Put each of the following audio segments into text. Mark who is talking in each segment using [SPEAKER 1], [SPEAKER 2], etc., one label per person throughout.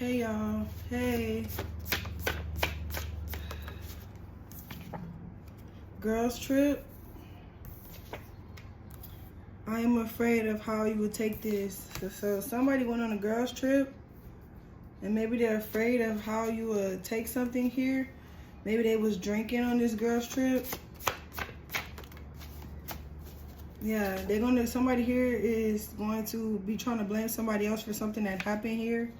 [SPEAKER 1] Hey y'all, hey. Girls trip. I am afraid of how you would take this. So somebody went on a girls trip and maybe they're afraid of how you would take something here. Maybe they was drinking on this girls trip. Yeah, somebody here is going to be trying to blame somebody else for something that happened here.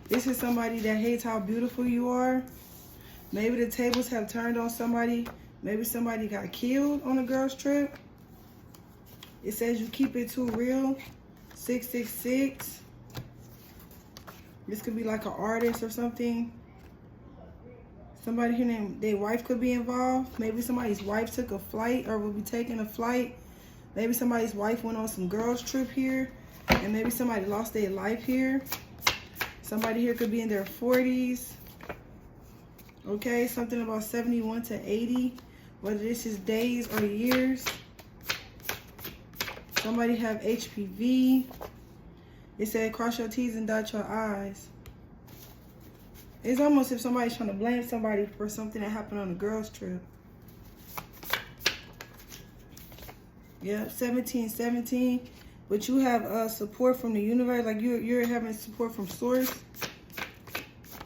[SPEAKER 1] This is somebody that hates how beautiful you are. Maybe the tables have turned on somebody. Maybe somebody got killed on a girls trip. It says you keep it too real. 666. This could be like an artist or something. Somebody here named their wife could be involved. Maybe somebody's wife took a flight or will be taking a flight. Maybe somebody's wife went on some girls trip here. And maybe somebody lost their life here. Somebody here could be in their 40s. Okay, something about 71 to 80. Whether this is days or years. Somebody have HPV. It said cross your T's and dot your I's. It's almost if somebody's trying to blame somebody for something that happened on a girls trip. Yeah, 1717. But you have support from the universe, like you're having support from source.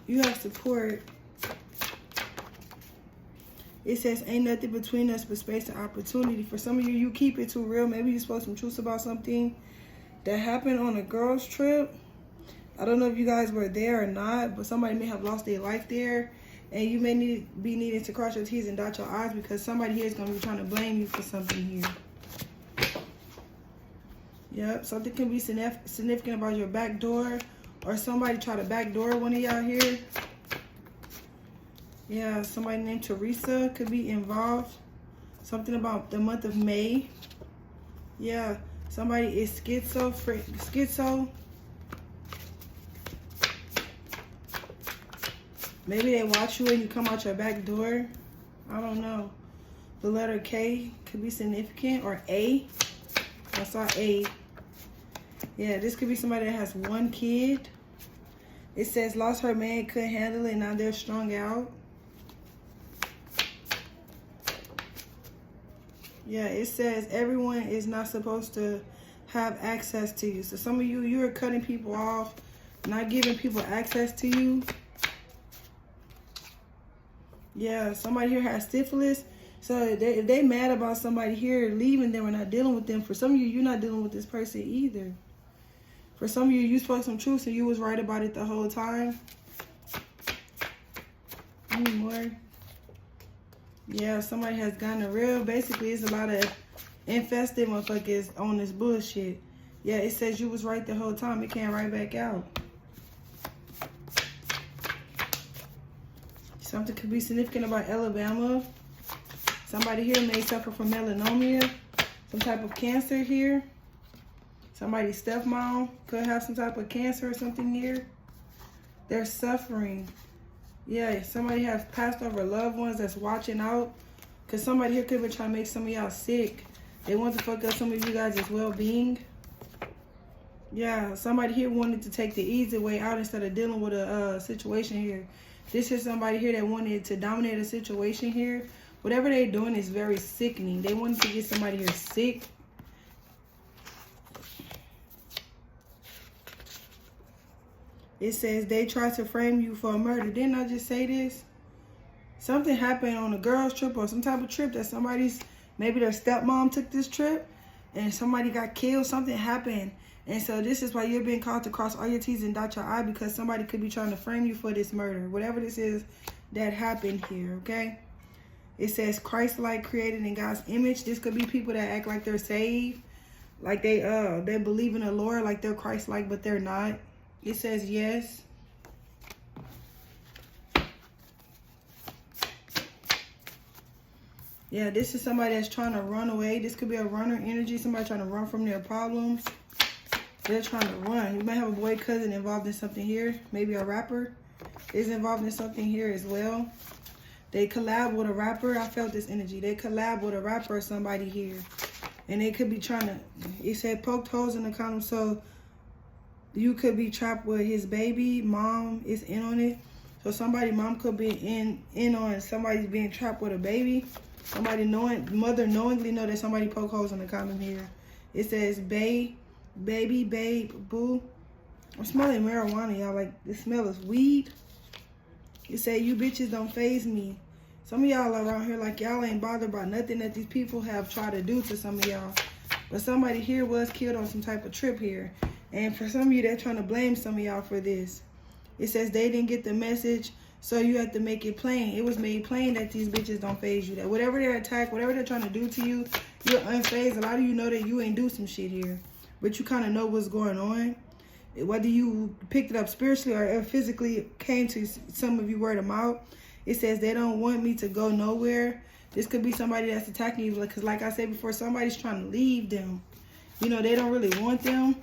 [SPEAKER 1] You have support. It says ain't nothing between us but space and opportunity. For some of you, you keep it too real. Maybe you spoke some truth about something that happened on a girls trip. I don't know if you guys were there or not, but somebody may have lost their life there. And you may be needing to cross your T's and dot your I's because somebody here is going to be trying to blame you for something here. Yep, something can be significant about your back door, or somebody try to backdoor one of y'all here. Yeah, somebody named Teresa could be involved. Something about the month of May. Yeah, somebody is schizo. Maybe they watch you when you come out your back door. I don't know. The letter K could be significant, or A. I saw A. Yeah, this could be somebody that has one kid. It says lost her man, couldn't handle it, now they're strung out. Yeah, it says everyone is not supposed to have access to you. So some of you, you're cutting people off, not giving people access to you. Yeah, somebody here has syphilis. So if they mad about somebody here leaving them or not dealing with them, for some of you, you're not dealing with this person either. For some of you, you spoke some truth and you was right about it the whole time. Any more? Yeah, somebody has gotten real. Basically, it's a lot of infested motherfuckers on this bullshit. Yeah, it says you was right the whole time. It can't right back out. Something could be significant about Alabama. Somebody here may suffer from melanoma, some type of cancer here. Somebody's stepmom could have some type of cancer or something here. They're suffering. Yeah, somebody has passed over loved ones that's watching out. Because somebody here could be trying to make some of y'all sick. They want to fuck up some of you guys' well-being. Yeah, somebody here wanted to take the easy way out instead of dealing with a situation here. This is somebody here that wanted to dominate a situation here. Whatever they're doing is very sickening. They wanted to get somebody here sick. It says they tried to frame you for a murder. Didn't I just say this? Something happened on a girls trip or some type of trip that maybe their stepmom took this trip and somebody got killed. Something happened. And so this is why you're being called to cross all your T's and dot your I, because somebody could be trying to frame you for this murder. Whatever this is that happened here, okay? It says Christ-like, created in God's image. This could be people that act like they're saved. Like they believe in the Lord, like they're Christ-like, but they're not. It says yes. Yeah, this is somebody that's trying to run away. This could be a runner energy. Somebody trying to run from their problems. They're trying to run. You might have a boy cousin involved in something here. Maybe a rapper is involved in something here as well. They collab with a rapper. I felt this energy. They collab with a rapper or somebody here. And they could be trying to, it said poked holes in the condom. So You could be trapped with his baby. Mom is in on it. So mom could be in on somebody's being trapped with a baby. Mother knowingly know that somebody poke holes in the condom here. It says, baby, babe, boo. I'm smelling marijuana, y'all. Like, the smell is weed. It say, you bitches don't faze me. Some of y'all around here like y'all ain't bothered by nothing that these people have tried to do to some of y'all. But somebody here was killed on some type of trip here. And for some of you, they're trying to blame some of y'all for this. It says they didn't get the message, so you have to make it plain. It was made plain that these bitches don't faze you. That whatever they're attacked, whatever they're trying to do to you, you're unfazed. A lot of you know that you ain't do some shit here. But you kind of know what's going on. Whether you picked it up spiritually or physically came to some of you word of mouth. It says they don't want me to go nowhere. This could be somebody that's attacking you because, like I said before, somebody's trying to leave them. You know, they don't really want them.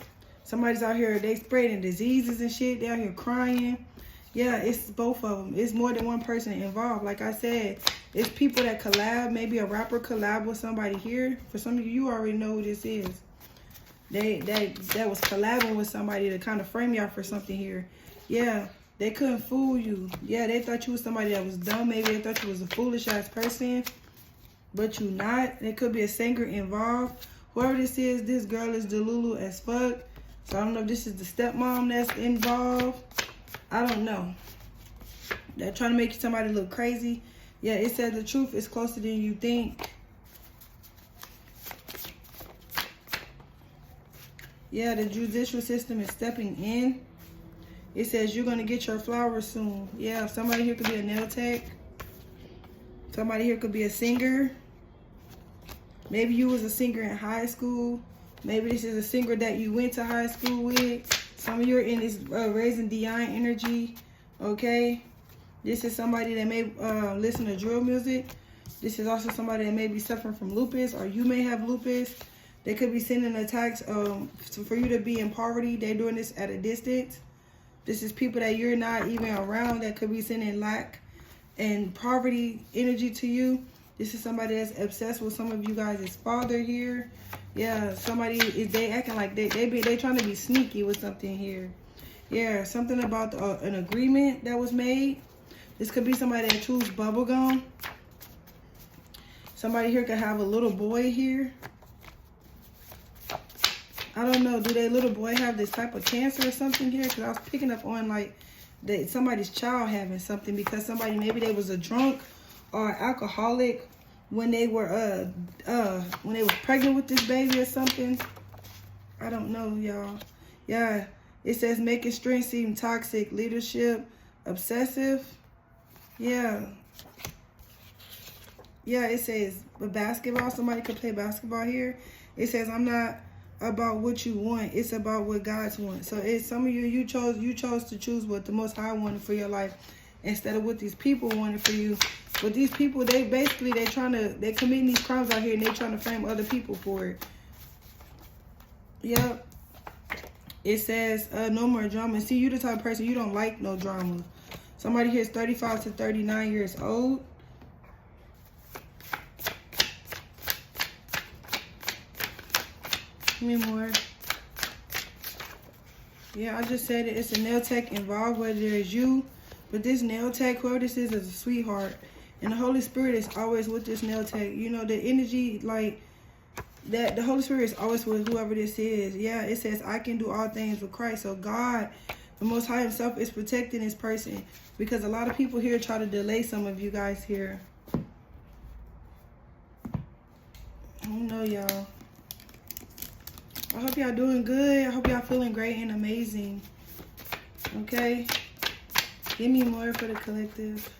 [SPEAKER 1] Somebody's out here, they spreading diseases and shit. They're out here crying. Yeah, it's both of them. It's more than one person involved. Like I said, it's people that collab. Maybe a rapper collab with somebody here. For some of you, you already know who this is. That was collabing with somebody to kind of frame y'all for something here. Yeah, they couldn't fool you. Yeah, they thought you was somebody that was dumb. Maybe they thought you was a foolish ass person, but you not. There could be a singer involved. Whoever this is, this girl is delulu as fuck. So I don't know if this is the stepmom that's involved. I don't know. They're trying to make somebody look crazy. Yeah, it says the truth is closer than you think. Yeah, the judicial system is stepping in. It says you're going to get your flowers soon. Yeah, somebody here could be a nail tech. Somebody here could be a singer. Maybe you was a singer in high school. Maybe this is a singer that you went to high school with. Some of you are in this raising Dion energy. Okay. This is somebody that may listen to drill music. This is also somebody that may be suffering from lupus, or you may have lupus. They could be sending attacks for you to be in poverty. They're doing this at a distance. This is people that you're not even around that could be sending lack and poverty energy to you. This is somebody that's obsessed with some of you guys' father here. Yeah, they acting like they trying to be sneaky with something here. Yeah, something about an agreement that was made. This could be somebody that chews bubblegum. Somebody here could have a little boy here. I don't know. Do their little boy have this type of cancer or something here? Because I was picking up on like somebody's child having something because somebody, maybe they was a drunk or alcoholic when they were pregnant with this baby or something. I don't know, y'all. Yeah, it says making strength seem toxic, leadership, obsessive. Yeah. Yeah, it says basketball. Somebody could play basketball here. It says I'm not about what you want, it's about what God's want. So it's some of you chose to choose what the Most High wanted for your life instead of what these people wanted for you. But these people, they're committing these crimes out here and they're trying to frame other people for it. Yep. It says no more drama. See, you the type of person, you don't like no drama. Somebody here is 35 to 39 years old. Give me more. Yeah, I just said it. It's a nail tech involved, whether it's you. But this nail tech, whoever this is a sweetheart. And the Holy Spirit is always with this nail tech. You know, the energy, like, that the Holy Spirit is always with whoever this is. Yeah, it says, I can do all things with Christ. So God, the Most High himself, is protecting this person. Because a lot of people here try to delay some of you guys here. I don't know, y'all. I hope y'all doing good. I hope y'all feeling great and amazing. Okay? Give me more for the collective.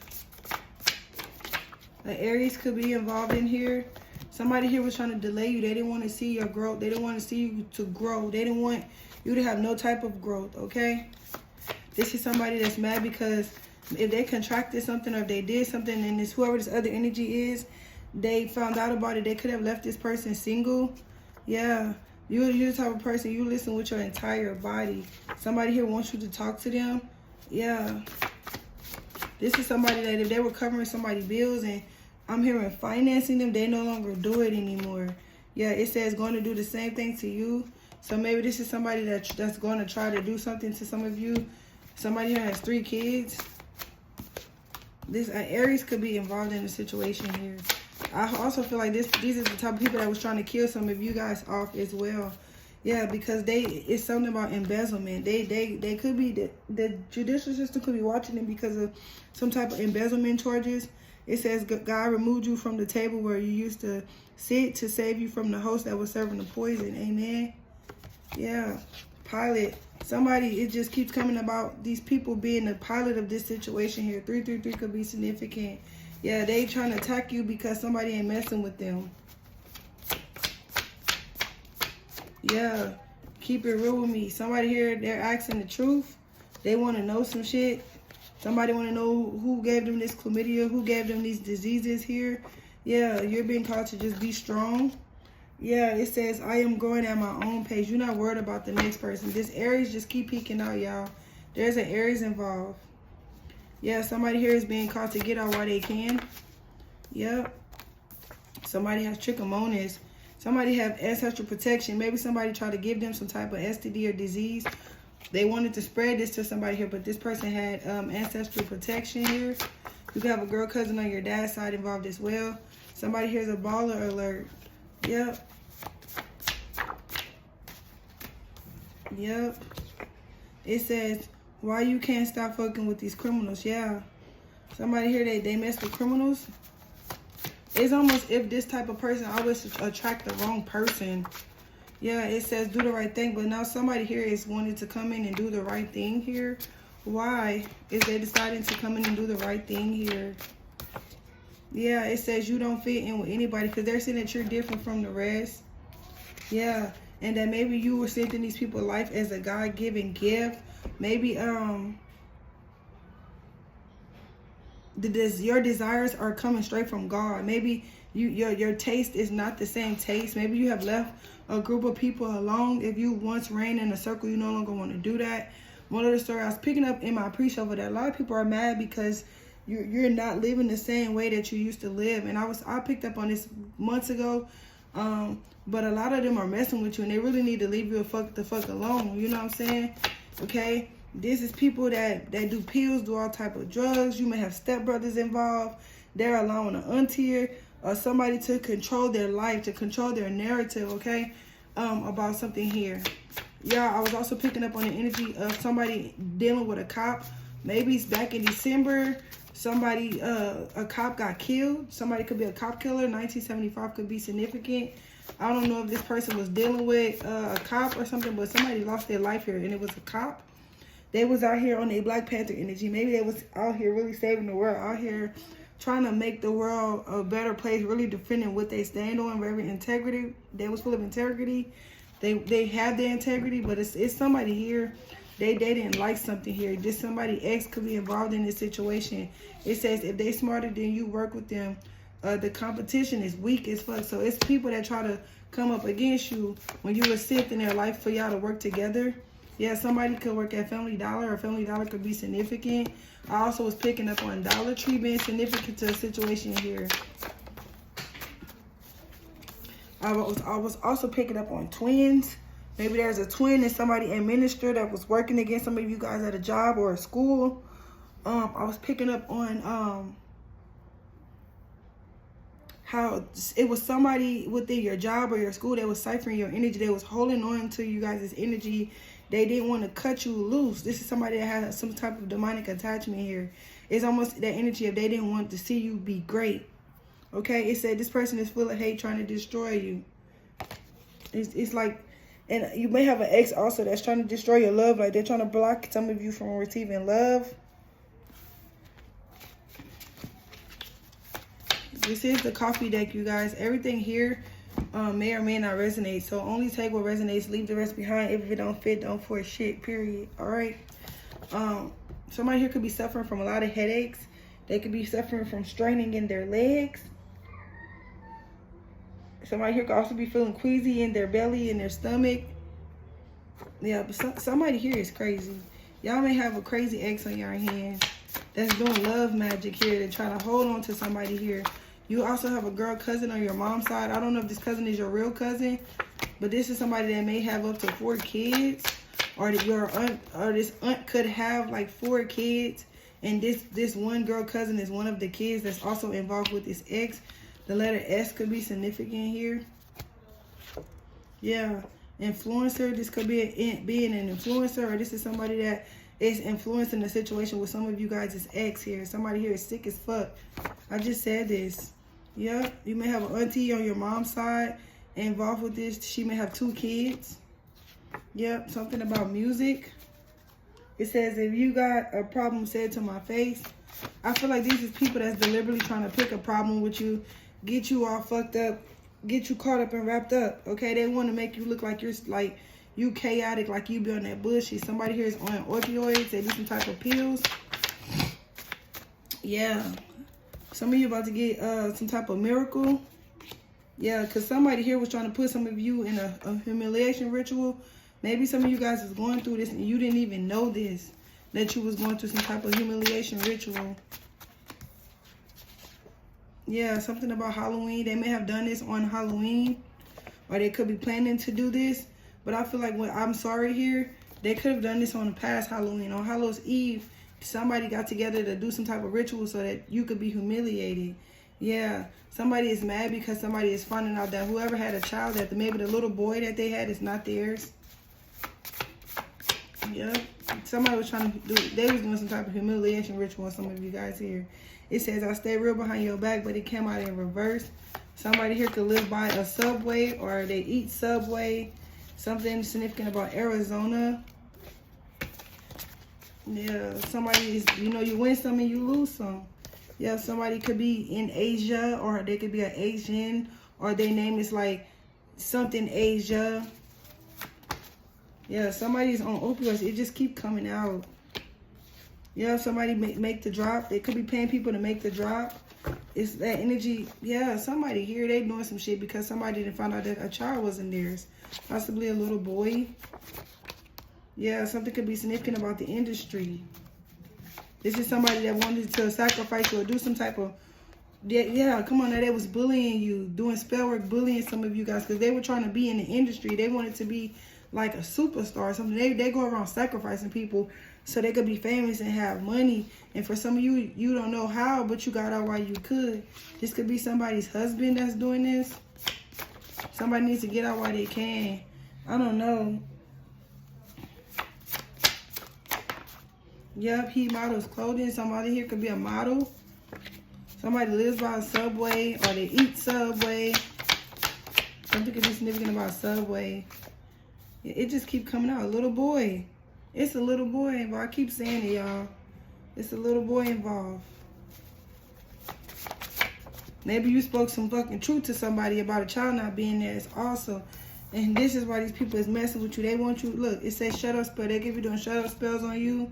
[SPEAKER 1] The Aries could be involved in here. Somebody here was trying to delay you. They didn't want to see your growth. They didn't want to see you to grow. They didn't want you to have no type of growth, okay? This is somebody that's mad because if they contracted something or if they did something and this whoever this other energy is, they found out about it. They could have left this person single. Yeah. You're the type of person, you listen with your entire body. Somebody here wants you to talk to them. Yeah. This is somebody that if they were covering somebody's bills and I'm hearing financing them, they no longer do it anymore. Yeah, it says going to do the same thing to you. So maybe this is somebody that's going to try to do something to some of you. Somebody here has 3 kids. This Aries could be involved in a situation here. I also feel like these are the type of people that was trying to kill some of you guys off as well. Yeah, because it's something about embezzlement. They could be, the judicial system could be watching them because of some type of embezzlement charges. It says God removed you from the table where you used to sit to save you from the host that was serving the poison. Amen. Yeah. Pilot. Somebody, it just keeps coming about these people being the pilot of this situation here. 333 could be significant. Yeah, they trying to attack you because somebody ain't messing with them. Yeah, keep it real with me. Somebody here, they're asking the truth. They want to know some shit. Somebody want to know who gave them this chlamydia, who gave them these diseases here. Yeah, you're being called to just be strong. Yeah, it says, I am growing at my own pace. You're not worried about the next person. This Aries just keep peeking out, y'all. There's an Aries involved. Yeah, somebody here is being called to get out while they can. Yep. Somebody has trichomonas. Somebody have ancestral protection. Maybe somebody tried to give them some type of STD or disease. They wanted to spread this to somebody here, but this person had ancestral protection here. You could have a girl cousin on your dad's side involved as well. Somebody here's a baller alert. Yep. Yep. It says, why you can't stop fucking with these criminals? Yeah. Somebody here, they mess with criminals. It's almost if this type of person always attract the wrong person. Yeah, it says do the right thing, but now somebody here is wanting to come in and do the right thing here. Why is they deciding to come in and do the right thing here? Yeah, it says you don't fit in with anybody because they're saying that you're different from the rest. Yeah, and that maybe you were sent in these people's life as a God-given gift. Maybe your desires are coming straight from God. Maybe your taste is not the same taste. Maybe you have left a group of people alone. If you once ran in a circle, you no longer want to do that. One of the story I was picking up in my pre-show that a lot of people are mad because you're not living the same way that you used to live. And I picked up on this months ago. But a lot of them are messing with you and they really need to leave you the fuck alone. You know what I'm saying? Okay. This is people that do pills, do all type of drugs. You may have stepbrothers involved. They're allowing an auntie or somebody to control their life, to control their narrative, okay, about something here. Yeah, I was also picking up on the energy of somebody dealing with a cop. Maybe it's back in December. Somebody, a cop got killed. Somebody could be a cop killer. 1975 could be significant. I don't know if this person was dealing with a cop or something, but somebody lost their life here and it was a cop. They was out here on a Black Panther energy. Maybe they was out here really saving the world, out here trying to make the world a better place, really defending what they stand on, very integrity. They was full of integrity. They have their integrity, but it's somebody here. They didn't like something here. Just somebody X could be involved in this situation. It says if they smarter than you, work with them. The competition is weak as fuck. So it's people that try to come up against you when you were sent in their life for y'all to work together. Yeah, somebody could work at Family Dollar, or Family Dollar could be significant. I also was picking up on Dollar Tree being significant to a situation here. I was also picking up on twins. Maybe there's a twin and somebody in ministry that was working against some of you guys at a job or a school. I was picking up on how it was somebody within your job or your school that was ciphering your energy. They was holding on to you guys' energy. They didn't want to cut you loose. This is somebody that has some type of demonic attachment here. It's almost that energy if they didn't want to see you be great. Okay, it said this person is full of hate trying to destroy you. It's like, and you may have an ex also that's trying to destroy your love. Like they're trying to block some of you from receiving love. This is the coffee deck, you guys. Everything here may or may not resonate. So only take what resonates. Leave the rest behind. If it don't fit, don't force shit, period. All right. Somebody here could be suffering from a lot of headaches. They could be suffering from straining in their legs. Somebody here could also be feeling queasy in their belly, in their stomach. Yeah, but somebody here is crazy. Y'all may have a crazy ex on your hand that's doing love magic here. They're trying to hold on to somebody here. You also have a girl cousin on your mom's side. I don't know if this cousin is your real cousin. But this is somebody that may have up to 4 kids, or that your aunt or this aunt could have like 4 kids, and this one girl cousin is one of the kids that's also involved with this ex. The letter S could be significant here. Yeah, influencer. This could be being an influencer, or this is somebody that is influencing the situation with some of you guys' ex here. Somebody here is sick as fuck. I just said this. Yeah, you may have an auntie on your mom's side involved with this. She may have 2 kids. Yep, something about music. It says, if you got a problem, say it to my face. I feel like these is people that's deliberately trying to pick a problem with you, get you all fucked up, get you caught up and wrapped up. Okay, they want to make you look like you're like you chaotic, like you be on that bullshit. Somebody here is on opioids. They do some type of pills. Yeah, some of you about to get some type of miracle. Yeah, because somebody here was trying to put some of you in a humiliation ritual. Maybe some of you guys was going through this and you didn't even know this, that you was going through some type of humiliation ritual. Yeah, something about Halloween. They may have done this on Halloween, or they could be planning to do this. But I feel like when I'm sorry here, they could have done this on the past Halloween. On Hallows Eve, somebody got together to do some type of ritual so that you could be humiliated. Yeah, somebody is mad because somebody is finding out that whoever had a child, that maybe the little boy that they had is not theirs. Yeah, somebody was trying to do, they was doing some type of humiliation ritual on some of you guys here. It says, I stay real behind your back, but it came out in reverse. Somebody here could live by a Subway, or they eat Subway. Something significant about Arizona. Yeah, somebody is, you know, you win some and you lose some. Yeah, somebody could be in Asia, or they could be an Asian, or their name is like something Asia. Yeah, somebody's on opioids. It just keep coming out. Yeah, somebody make the drop. They could be paying people to make the drop. It's that energy. Yeah, somebody here, they doing some shit because somebody didn't find out that a child wasn't theirs. Possibly a little boy. Yeah, something could be significant about the industry. This is somebody that wanted to sacrifice you or do some type of, yeah, come on now, they was bullying you, doing spell work, bullying some of you guys because they were trying to be in the industry. They wanted to be like a superstar or something. They go around sacrificing people so they could be famous and have money. And for some of you, you don't know how, but you got out while you could. This could be somebody's husband that's doing this. Somebody needs to get out while they can. I don't know. Yep, he models clothing. Somebody here could be a model. Somebody lives by a Subway, or they eat Subway. Something could be significant about Subway. It just keep coming out. A little boy. It's a little boy involved. I keep saying it, y'all. It's a little boy involved. Maybe you spoke some fucking truth to somebody about a child not being there. It's also. And this is why these people is messing with you. They want you. Look, it says shut up spell. They give you doing shut up spells on you.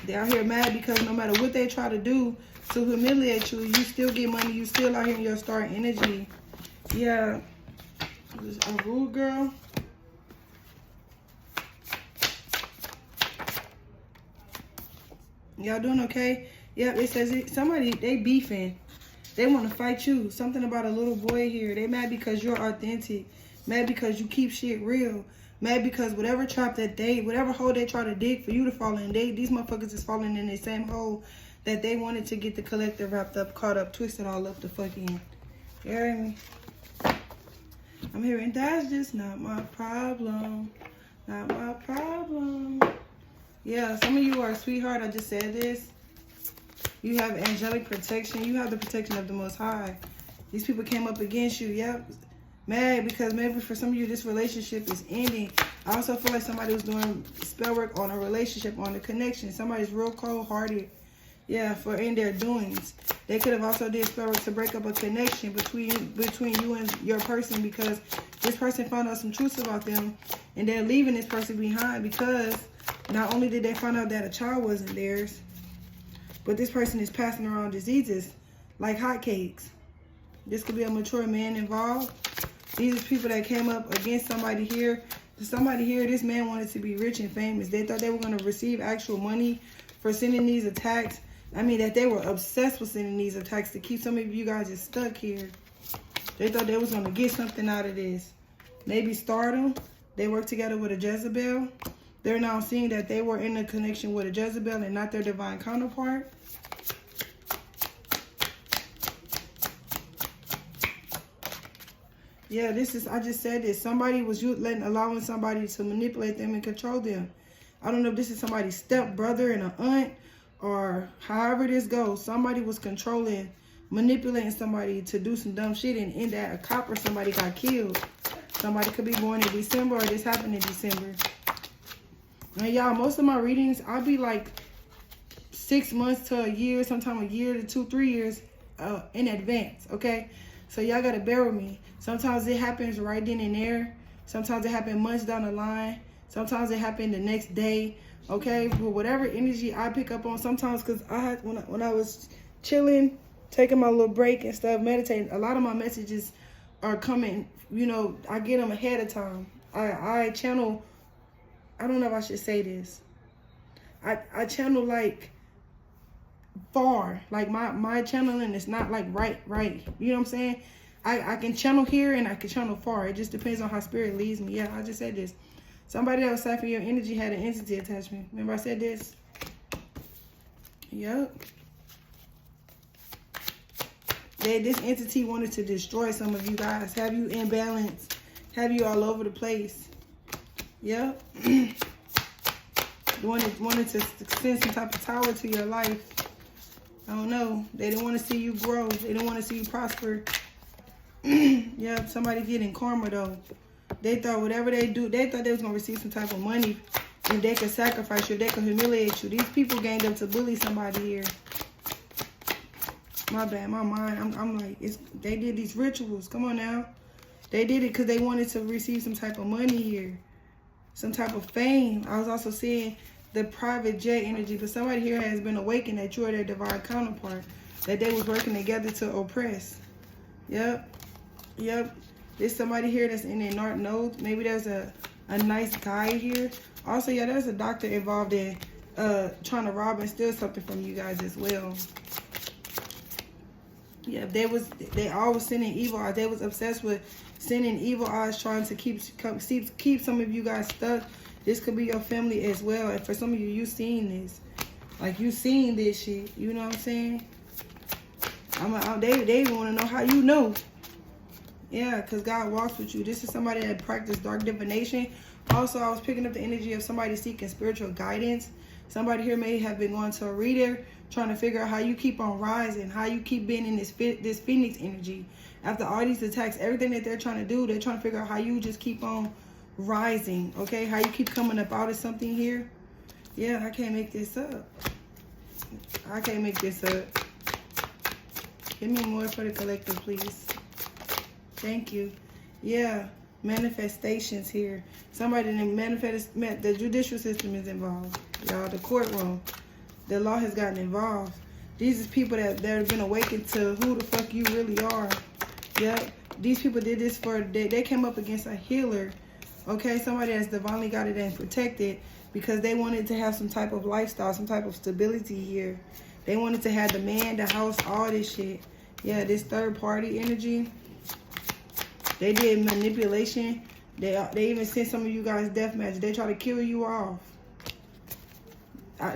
[SPEAKER 1] They out here mad because no matter what they try to do to humiliate you, you still get money. You still out here in your star energy. Yeah. A rude girl. Y'all doing okay? Yep, it says somebody, they beefing. They want to fight you. Something about a little boy here. They mad because you're authentic. Mad because you keep shit real. Mad because whatever trap that whatever hole they try to dig for you to fall in, these motherfuckers is falling in the same hole that they wanted to get the collective wrapped up, caught up, twisted all up the fucking. You hear me? I'm hearing that's just not my problem. Not my problem. Yeah, some of you are a sweetheart. I just said this. You have angelic protection. You have the protection of the Most High. These people came up against you. Yep. Mad because maybe for some of you this relationship is ending. I also feel like somebody was doing spell work on a relationship, on a connection. Somebody's real cold-hearted. Yeah, for in their doings. They could have also did spell work to break up a connection between you and your person because this person found out some truths about them and they're leaving this person behind because not only did they find out that a child wasn't theirs, but this person is passing around diseases like hotcakes. This could be a mature man involved. These are people that came up against somebody here. Somebody here, this man wanted to be rich and famous. They thought they were going to receive actual money for sending these attacks. I mean, that they were obsessed with sending these attacks to keep some of you guys just stuck here. They thought they was going to get something out of this. maybe stardom. They work together with a Jezebel. They're now seeing that they were in a connection with a Jezebel and not their divine counterpart. Yeah, this is, I just said this. Somebody was allowing somebody to manipulate them and control them. I don't know if this is somebody's stepbrother and an aunt or however this goes. Somebody was controlling, manipulating somebody to do some dumb shit, and in that a cop or somebody got killed. Somebody could be born in December, or this happened in December. Now, y'all, most of my readings, I'll be like 6 months to a year, sometimes a year to 2-3 years in advance, okay? So y'all got to bear with me. Sometimes it happens right then and there. Sometimes it happens months down the line. Sometimes it happened the next day, okay? But whatever energy I pick up on, sometimes because I had, when I was chilling, taking my little break and stuff, meditating, a lot of my messages are coming, you know, I get them ahead of time. I channel, I don't know if I should say this. I channel like far, like my channeling is not like right, you know what I'm saying? I can channel here and I can channel far. It just depends on how spirit leads me. Yeah, I just said this. Somebody that was ciphering your energy had an entity attachment. Remember I said this? Yep. This entity wanted to destroy some of you guys, have you imbalanced, have you all over the place. Yep. wanted to send some type of tower to your life. I don't know. They didn't want to see you grow. They didn't want to see you prosper. Yeah, somebody getting karma though. They thought whatever they do, they thought they was gonna receive some type of money, and they could sacrifice you, they could humiliate you. These people ganged up to bully somebody here. My bad, my mind. I'm like, they did these rituals. Come on now. They did it because they wanted to receive some type of money here, some type of fame. I was also seeing the private jet energy, but somebody here has been awakened that you are their divine counterpart, that they was working together to oppress. Yep. Yep. There's somebody here that's in their north node. Maybe there's a nice guy here. Also, yeah, there's a doctor involved in trying to rob and steal something from you guys as well. Yeah, they all was sending evil eyes. They was obsessed with sending evil eyes, trying to keep some of you guys stuck. This could be your family as well. And for some of you seen this. Like, you seen this shit. You know what I'm saying? They want to know how you know. Yeah, because God walks with you. This is somebody that practiced dark divination. Also, I was picking up the energy of somebody seeking spiritual guidance. Somebody here may have been going to a reader, trying to figure out how you keep on rising, how you keep being in this phoenix energy. After all these attacks, everything that they're trying to do, they're trying to figure out how you just keep on rising, okay? How you keep coming up out of something here. Yeah, I can't make this up. I can't make this up. Give me more for the collective, please. Thank you. Yeah, manifestations here. Somebody that manifest, the judicial system is involved. Y'all, the courtroom. The law has gotten involved. These is people that have been awakened to who the fuck you really are. Yep. These people did this they came up against a healer. Okay, somebody that's divinely guided and protected because they wanted to have some type of lifestyle, some type of stability here. They wanted to have the man, the house, all this shit. Yeah, this third party energy. They did manipulation. They even sent some of you guys death matches. They try to kill you off.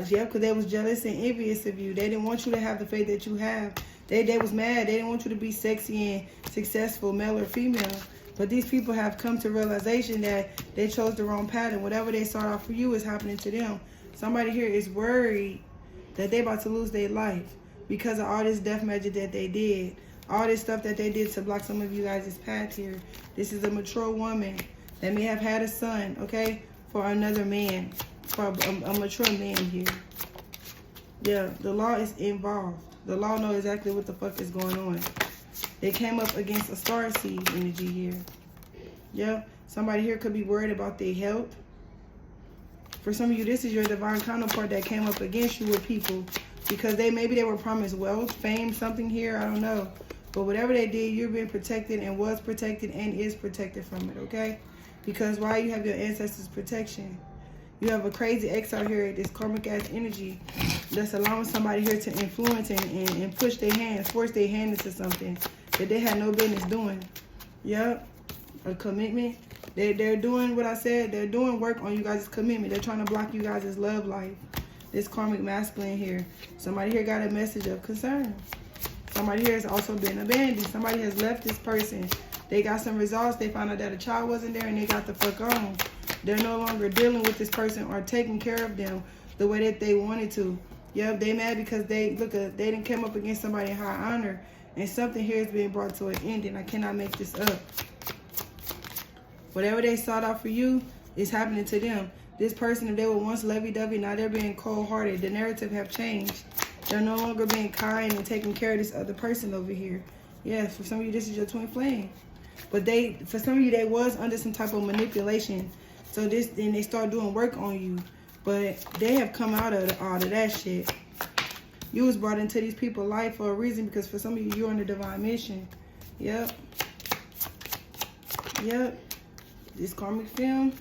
[SPEAKER 1] Yeah, because they was jealous and envious of you. They didn't want you to have the faith that you have. They was mad. They didn't want you to be sexy and successful, male or female. But these people have come to realization that they chose the wrong pattern. Whatever they sought out for you is happening to them. Somebody here is worried that they about to lose their life because of all this death magic that they did. All this stuff that they did to block some of you guys' path here. This is a mature woman that may have had a son, okay, for another man, for a mature man here. Yeah, the law is involved. The law knows exactly what the fuck is going on. They came up against a star seed energy here. Yeah, somebody here could be worried about their health. For some of you, this is your divine counterpart that came up against you with people because maybe they were promised wealth, fame, something here, I don't know. But whatever they did, you're being protected and was protected and is protected from it, okay? Because why? You have your ancestors' protection. You have a crazy ex out here, this karmic ass energy that's allowing somebody here to influence and push their hand, force their hand into something that they had no business doing. Yep. A commitment. They're doing what I said. They're doing work on you guys' commitment. They're trying to block you guys' love life. This karmic masculine here. Somebody here got a message of concern. Somebody here has also been abandoned. Somebody has left this person. They got some results. They found out that a child wasn't there and they got the fuck on. They're no longer dealing with this person or taking care of them the way that they wanted to. Yep, they mad because they didn't come up against somebody in high honor. And something here is being brought to an end, and I cannot make this up. Whatever they sought out for you is happening to them. This person, if they were once lovey-dovey, now they're being cold-hearted. The narrative have changed. They're no longer being kind and taking care of this other person over here. Yes, for some of you, this is your twin flame. But for some of you, they was under some type of manipulation. So then they start doing work on you. But they have come out of all of that shit. You was brought into these people's life for a reason, because for some of you, you're on a divine mission. Yep. Yep. This karmic film,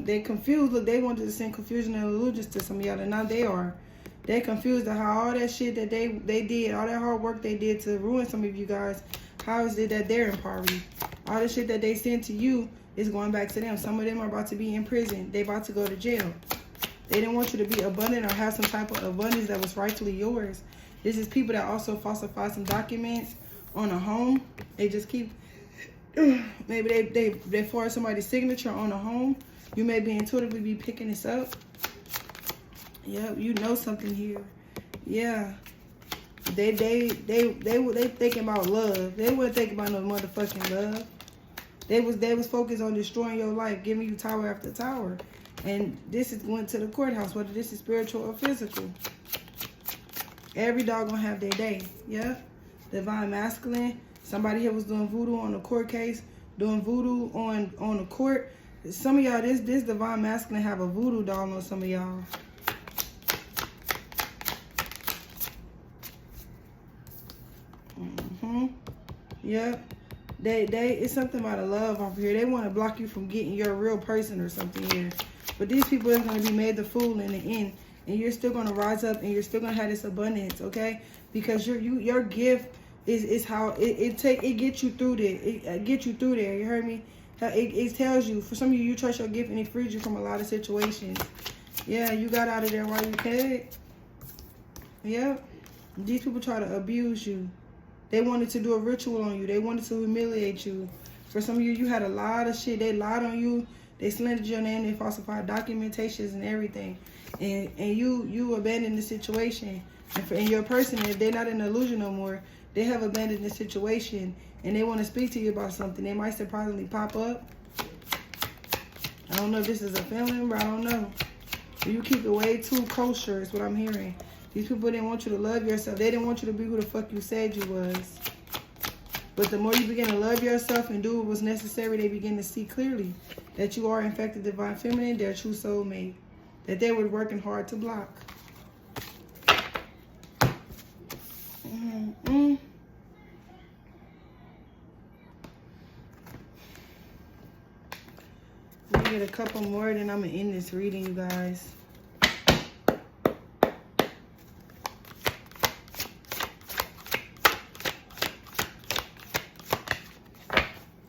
[SPEAKER 1] they confused. Look, they wanted to send confusion and illusions to some of y'all, and now they are. They're confused at how all that shit that they did, all that hard work they did to ruin some of you guys, how is it that they're in poverty? All the shit that they sent to you is going back to them. Some of them are about to be in prison. They about to go to jail. They didn't want you to be abundant or have some type of abundance that was rightfully yours. This is people that also falsify some documents on a home. They just keep, maybe they forge somebody's signature on a home. You may be intuitively be picking this up. Yeah, you know something here. Yeah. They thinking about love. They weren't thinking about no motherfucking love. They was focused on destroying your life, giving you tower after tower. And this is going to the courthouse, whether this is spiritual or physical. Every dog gonna have their day. Yeah. Divine masculine. Somebody here was doing voodoo on the court case, doing voodoo on the court. Some of y'all, this divine masculine have a voodoo doll on some of y'all. Yep. It's something about a love over here. They want to block you from getting your real person or something here. But these people are going to be made the fool in the end. And you're still going to rise up and you're still going to have this abundance, okay? Because your gift is how it gets you through there. It gets you through there. You heard me? It tells you, for some of you, you trust your gift and it frees you from a lot of situations. Yeah, you got out of there while you could. Yep. These people try to abuse you. They wanted to do a ritual on you. They wanted to humiliate you. For some of you, you had a lot of shit. They lied on you. They slandered your name. They falsified documentations and everything. And you abandoned the situation. And your person, if they're not in the illusion no more, they have abandoned the situation. And they want to speak to you about something. They might surprisingly pop up. I don't know if this is a family member. I don't know. You keep it way too kosher is what I'm hearing. These people didn't want you to love yourself. They didn't want you to be who the fuck you said you was. But the more you begin to love yourself and do what was necessary, they begin to see clearly that you are in fact the divine feminine, their true soulmate. That they were working hard to block. Let me get a couple more, then I'm going to end this reading, you guys.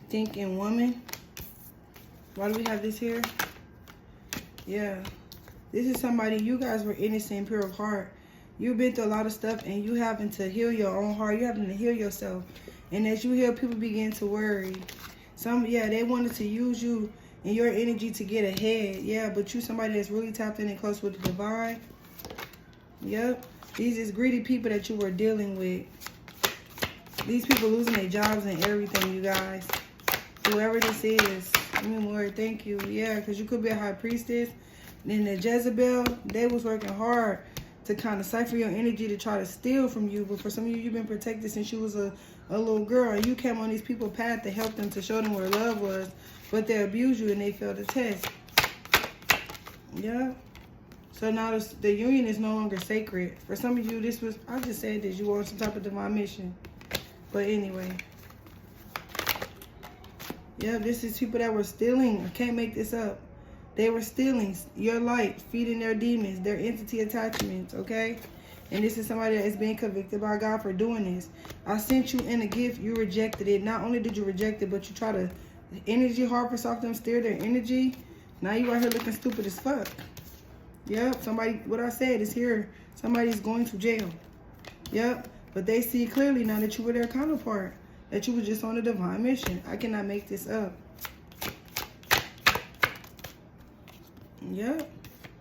[SPEAKER 1] Thinking woman. Why do we have this here? Yeah. This is somebody, you guys were innocent and pure of heart. You've been through a lot of stuff and you having to heal your own heart. You having to heal yourself. And as you heal, people begin to worry. They wanted to use you and your energy to get ahead. Yeah, but you somebody that's really tapped in and close with the divine. Yep. These is greedy people that you were dealing with. These people losing their jobs and everything, you guys. Whoever this is. Lord, thank you. Yeah, because you could be a high priestess. And the Jezebel, they was working hard to kind of cipher your energy to try to steal from you. But for some of you, you've been protected since you was a little girl. And you came on these people's path to help them, to show them where love was. But they abused you and they failed the test. Yeah. So now the union is no longer sacred. For some of you, I just said this, you were on some type of divine mission. But anyway. Yeah, this is people that were stealing. I can't make this up. They were stealing your light, feeding their demons, their entity attachments, okay? And this is somebody that is being convicted by God for doing this. I sent you in a gift. You rejected it. Not only did you reject it, but you try to energy harvest off them, steer their energy. Now you out here looking stupid as fuck. Yep, somebody, what I said is here. Somebody's going to jail. Yep, but they see clearly now that you were their counterpart. That you were just on a divine mission. I cannot make this up. Yep.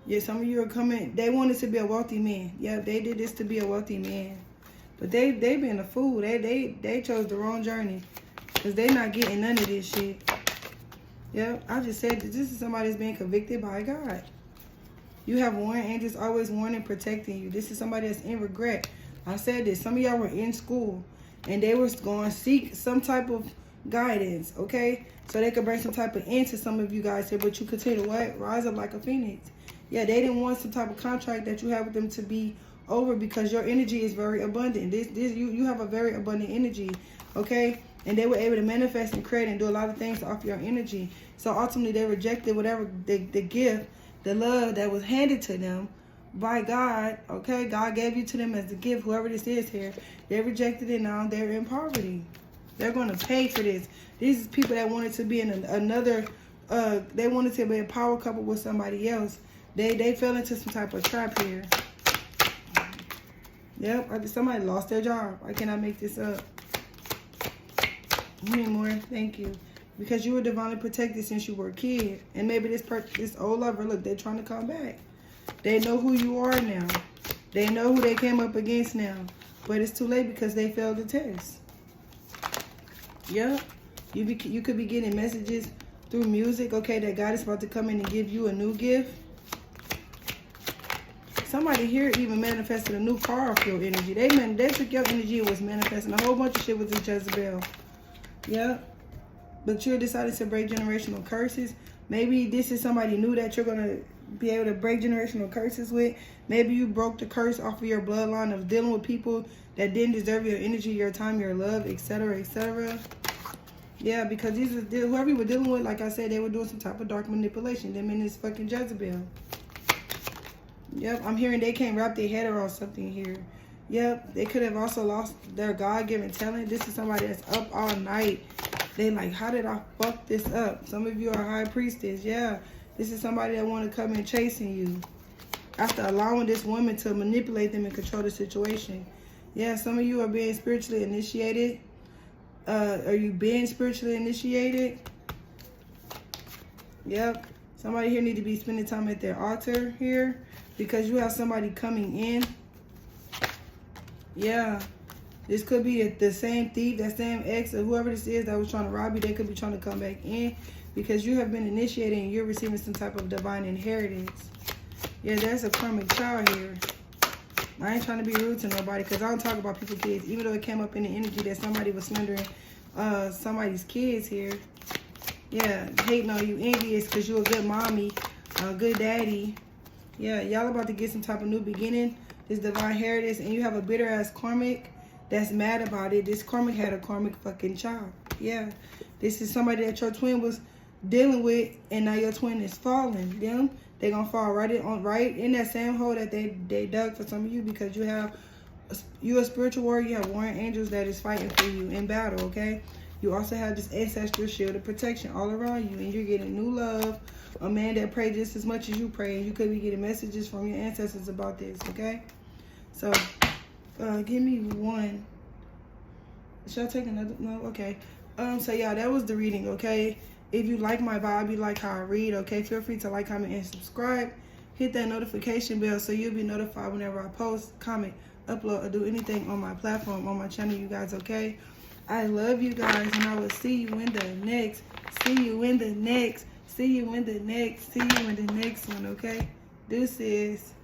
[SPEAKER 1] Yeah, some of you are coming. They wanted to be a wealthy man. Yeah, they did this to be a wealthy man. But they been a fool. They chose the wrong journey. Because they not getting none of this shit. Yep, I just said that this is somebody that's being convicted by God. You have warring angels always warning and protecting you. This is somebody that's in regret. I said this. Some of y'all were in school. And they were going to seek some type of guidance, okay? So they could bring some type of end to some of you guys here. But you continue to what? Rise up like a phoenix. Yeah, they didn't want some type of contract that you have with them to be over because your energy is very abundant. You have a very abundant energy, okay? And they were able to manifest and create and do a lot of things off your energy. So ultimately, they rejected whatever the gift, the love that was handed to them by God, okay? God gave you to them as a gift, whoever this is here. They rejected it, now they're in poverty. They're going to pay for this. These are people that wanted to be in another, they wanted to be a power couple with somebody else. They fell into some type of trap here. Yep, somebody lost their job. I cannot make this up. Any more? Thank you. Because you were divinely protected since you were a kid. And maybe this old lover, look, they're trying to come back. They know who you are now. They know who they came up against now. But it's too late because they failed the test. Yep. You could be getting messages through music, okay, that God is about to come in and give you a new gift. Somebody here even manifested a new car off your energy. They took your energy and was manifesting a whole bunch of shit with this Jezebel. Yep. But you're deciding to break generational curses. Maybe this is somebody new that you're going to be able to break generational curses with. Maybe you broke the curse off of your bloodline of dealing with people that didn't deserve your energy, your time, your love, etc., etc. Yeah, because whoever you were dealing with, like I said, they were doing some type of dark manipulation. Them and this fucking Jezebel. Yep, I'm hearing they can't wrap their head around something here. Yep, they could have also lost their God-given talent. This is somebody that's up all night. They like, how did I fuck this up? Some of you are high priestess. Yeah, this is somebody that want to come in chasing you after allowing this woman to manipulate them and control the situation. Yeah, some of you are being spiritually initiated. Are you being spiritually initiated? Yep. Somebody here need to be spending time at their altar here because you have somebody coming in. Yeah. This could be the same thief, that same ex, or whoever this is that was trying to rob you. They could be trying to come back in because you have been initiated and you're receiving some type of divine inheritance. Yeah, there's a karmic child here. I ain't trying to be rude to nobody because I don't talk about people's kids, even though it came up in the energy that somebody was slandering somebody's kids here. Yeah, hating on you, envious because you're a good mommy, a good daddy. Yeah, y'all about to get some type of new beginning, this divine inheritance, and you have a bitter ass karmic that's mad about it. This karmic had a karmic fucking child. Yeah, this is somebody that your twin was dealing with, and now your twin is falling. They're gonna fall right in that same hole that they dug for some of you because you're a spiritual warrior. You have warring angels that is fighting for you in battle, okay? You also have this ancestral shield of protection all around you, and you're getting new love, a man that prays just as much as you pray, and you could be getting messages from your ancestors about this, okay? So, give me one. Should I take another? No? Okay. So, yeah, that was the reading, okay? If you like my vibe, you like how I read, okay, feel free to like, comment, and subscribe. Hit that notification bell so you'll be notified whenever I post, comment, upload, or do anything on my platform, on my channel, you guys, okay? I love you guys, and I will see you in the next, see you in the next one, okay? Deuces.